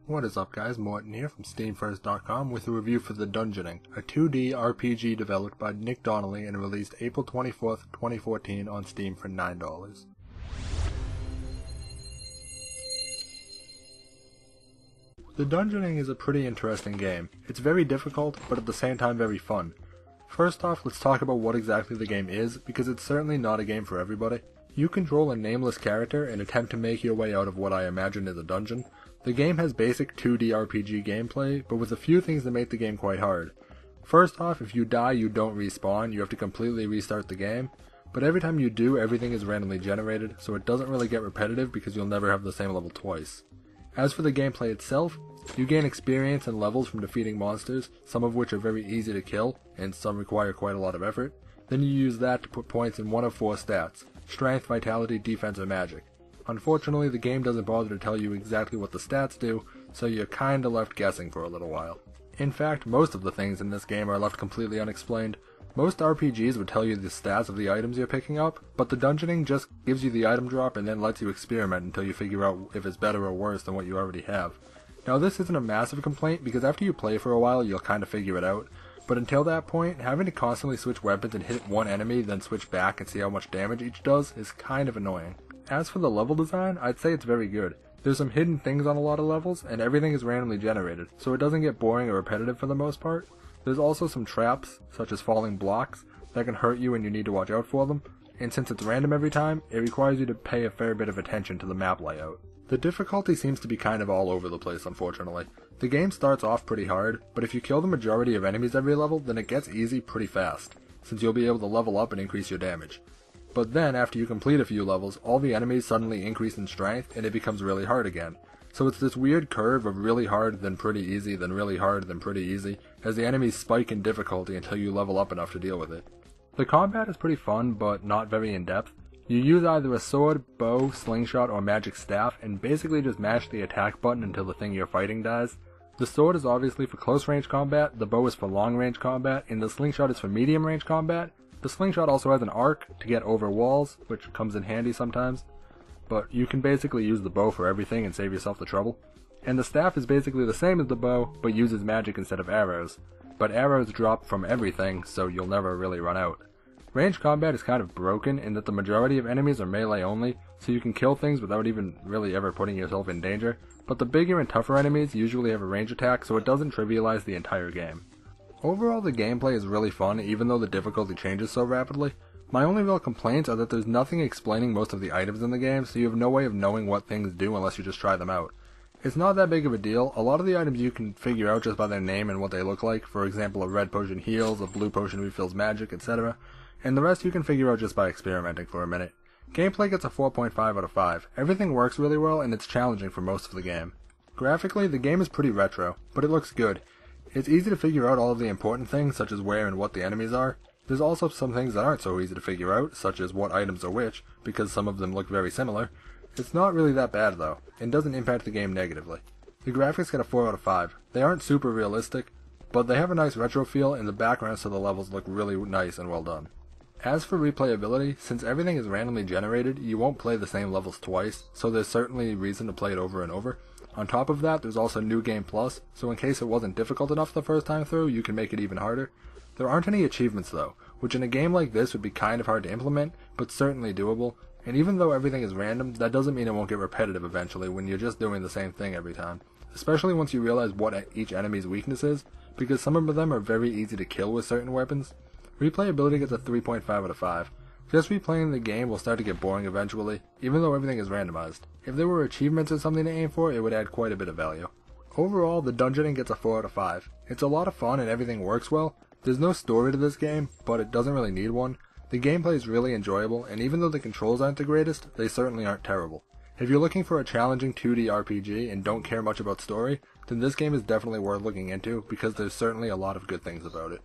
What is up guys, Morton here from SteamFirst.com with a review for The Dungeoning, a 2D RPG developed by Nick Donnelly and released April 24th, 2014 on Steam for $9. The Dungeoning is a pretty interesting game. It's very difficult, but at the same time very fun. First off, let's talk about what exactly the game is, because it's certainly not a game for everybody. You control a nameless character and attempt to make your way out of what I imagine is a dungeon. The game has basic 2D RPG gameplay, but with a few things that make the game quite hard. First off, if you die you don't respawn, you have to completely restart the game, but every time you do everything is randomly generated, so it doesn't really get repetitive because you'll never have the same level twice. As for the gameplay itself, you gain experience and levels from defeating monsters, some of which are very easy to kill, and some require quite a lot of effort. Then you use that to put points in one of 4 stats: strength, vitality, defense, or magic. Unfortunately, the game doesn't bother to tell you exactly what the stats do, so you're kinda left guessing for a little while. In fact, most of the things in this game are left completely unexplained. Most RPGs would tell you the stats of the items you're picking up, but the Dungeoning just gives you the item drop and then lets you experiment until you figure out if it's better or worse than what you already have. Now this isn't a massive complaint, because after you play for a while you'll kinda figure it out, but until that point, having to constantly switch weapons and hit one enemy then switch back and see how much damage each does is kind of annoying. As for the level design, I'd say it's very good. There's some hidden things on a lot of levels, and everything is randomly generated, so it doesn't get boring or repetitive for the most part. There's also some traps, such as falling blocks, that can hurt you and you need to watch out for them, and since it's random every time, it requires you to pay a fair bit of attention to the map layout. The difficulty seems to be kind of all over the place, unfortunately. The game starts off pretty hard, but if you kill the majority of enemies every level, then it gets easy pretty fast, since you'll be able to level up and increase your damage. But then, after you complete a few levels, all the enemies suddenly increase in strength, and it becomes really hard again. So it's this weird curve of really hard, then pretty easy, then really hard, then pretty easy, as the enemies spike in difficulty until you level up enough to deal with it. The combat is pretty fun, but not very in-depth. You use either a sword, bow, slingshot, or magic staff, and basically just mash the attack button until the thing you're fighting dies. The sword is obviously for close range combat, the bow is for long range combat, and the slingshot is for medium range combat. The slingshot also has an arc to get over walls, which comes in handy sometimes, but you can basically use the bow for everything and save yourself the trouble. And the staff is basically the same as the bow, but uses magic instead of arrows. But arrows drop from everything, so you'll never really run out. Range combat is kind of broken in that the majority of enemies are melee only, so you can kill things without even really ever putting yourself in danger, but the bigger and tougher enemies usually have a range attack, so it doesn't trivialize the entire game. Overall, the gameplay is really fun, even though the difficulty changes so rapidly. My only real complaints are that there's nothing explaining most of the items in the game, so you have no way of knowing what things do unless you just try them out. It's not that big of a deal. A lot of the items you can figure out just by their name and what they look like. For example, a red potion heals, a blue potion refills magic, etc. And the rest you can figure out just by experimenting for a minute. Gameplay gets a 4.5 out of 5. Everything works really well, and it's challenging for most of the game. Graphically, the game is pretty retro, but it looks good. It's easy to figure out all of the important things, such as where and what the enemies are. There's also some things that aren't so easy to figure out, such as what items are which, because some of them look very similar. It's not really that bad though, and doesn't impact the game negatively. The graphics get a 4 out of 5. They aren't super realistic, but they have a nice retro feel, and the backgrounds to the levels look really nice and well done. As for replayability, since everything is randomly generated, you won't play the same levels twice, so there's certainly reason to play it over and over. On top of that, there's also New Game Plus, so in case it wasn't difficult enough the first time through, you can make it even harder. There aren't any achievements though, which in a game like this would be kind of hard to implement, but certainly doable, and even though everything is random, that doesn't mean it won't get repetitive eventually when you're just doing the same thing every time. Especially once you realize what each enemy's weakness is, because some of them are very easy to kill with certain weapons. Replayability gets a 3.5 out of 5. Just replaying the game will start to get boring eventually, even though everything is randomized. If there were achievements or something to aim for, it would add quite a bit of value. Overall, the Dungeoning gets a 4 out of 5. It's a lot of fun and everything works well. There's no story to this game, but it doesn't really need one. The gameplay is really enjoyable, and even though the controls aren't the greatest, they certainly aren't terrible. If you're looking for a challenging 2D RPG and don't care much about story, then this game is definitely worth looking into, because there's certainly a lot of good things about it.